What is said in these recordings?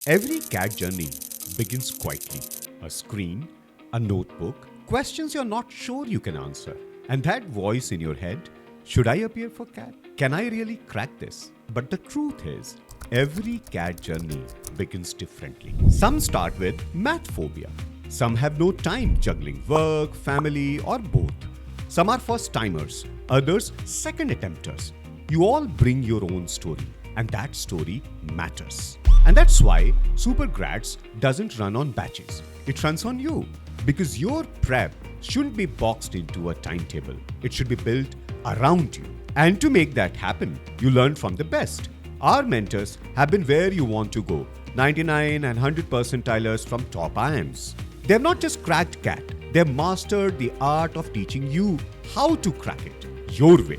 Every CAT journey begins quietly. A screen, a notebook, questions you're not sure you can answer. And that voice in your head, should I appear for CAT? Can I really crack this? But the truth is, every CAT journey begins differently. Some start with math phobia. Some have no time juggling work, family, or both. Some are first timers, others second attempters. You all bring your own story, and that story matters. And that's why SuperGrads doesn't run on batches. It runs on you. Because your prep shouldn't be boxed into a timetable. It should be built around you. And to make that happen, you learn from the best. Our mentors have been where you want to go. 99 and 100 percentilers from top IIMs. They've not just cracked CAT. They've mastered the art of teaching you how to crack it your way.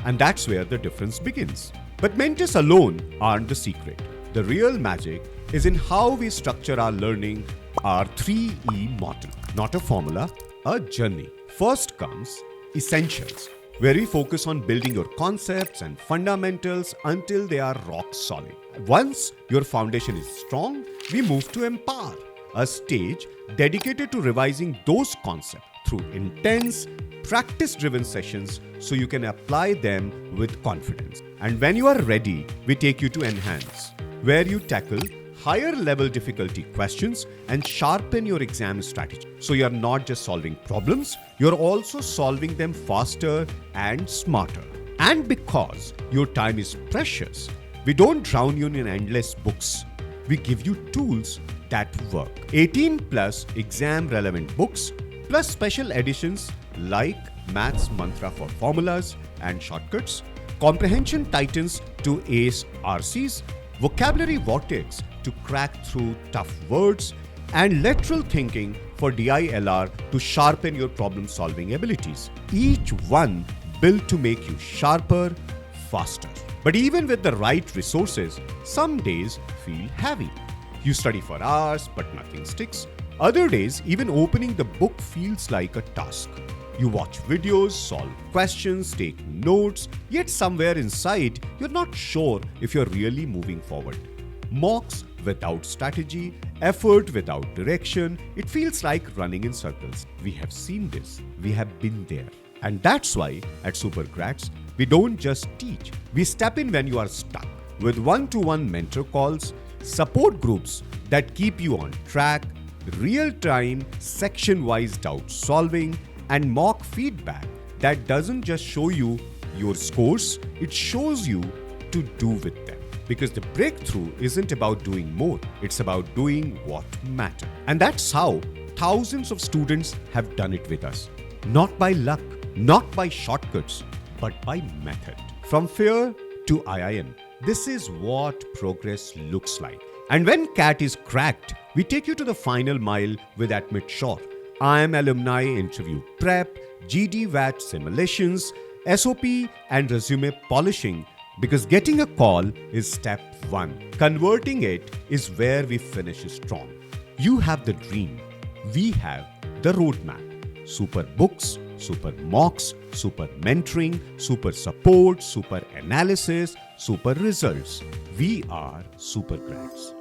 And that's where the difference begins. But mentors alone aren't the secret. The real magic is in how we structure our learning, our 3E model. Not a formula, a journey. First comes essentials, where we focus on building your concepts and fundamentals until they are rock solid. Once your foundation is strong, we move to empower, a stage dedicated to revising those concepts through intense, practice-driven sessions so you can apply them with confidence. And when you are ready, we take you to enhance, where you tackle higher level difficulty questions and sharpen your exam strategy. So you're not just solving problems, you're also solving them faster and smarter. And because your time is precious, we don't drown you in endless books. We give you tools that work. 18 plus exam relevant books plus special editions like Maths Mantra for formulas and shortcuts, comprehension titans to ace RCs, vocabulary vortex to crack through tough words, and lateral thinking for DILR to sharpen your problem-solving abilities. Each one built to make you sharper, faster. But even with the right resources, some days feel heavy. You study for hours, but nothing sticks. Other days, even opening the book feels like a task. You watch videos, solve questions, take notes, yet somewhere inside, you're not sure if you're really moving forward. Mocks without strategy, effort without direction, it feels like running in circles. We have seen this, we have been there. And that's why at SuperGrads, we don't just teach, we step in when you are stuck with one-to-one mentor calls, support groups that keep you on track, real-time, section-wise doubt solving, and mock feedback that doesn't just show you your scores, it shows you to do with them. Because the breakthrough isn't about doing more, it's about doing what matters. And that's how thousands of students have done it with us. Not by luck, not by shortcuts, but by method. From fear to IIM, this is what progress looks like. And when CAT is cracked, we take you to the final mile with Admit Sure. IIM alumni interview prep, GD/VAT simulations, SOP and resume polishing, because getting a call is step 1. Converting it is where we finish strong. You have the dream. We have the roadmap. Super books, super mocks, super mentoring, super support, super analysis, super results. We are SuperGrads.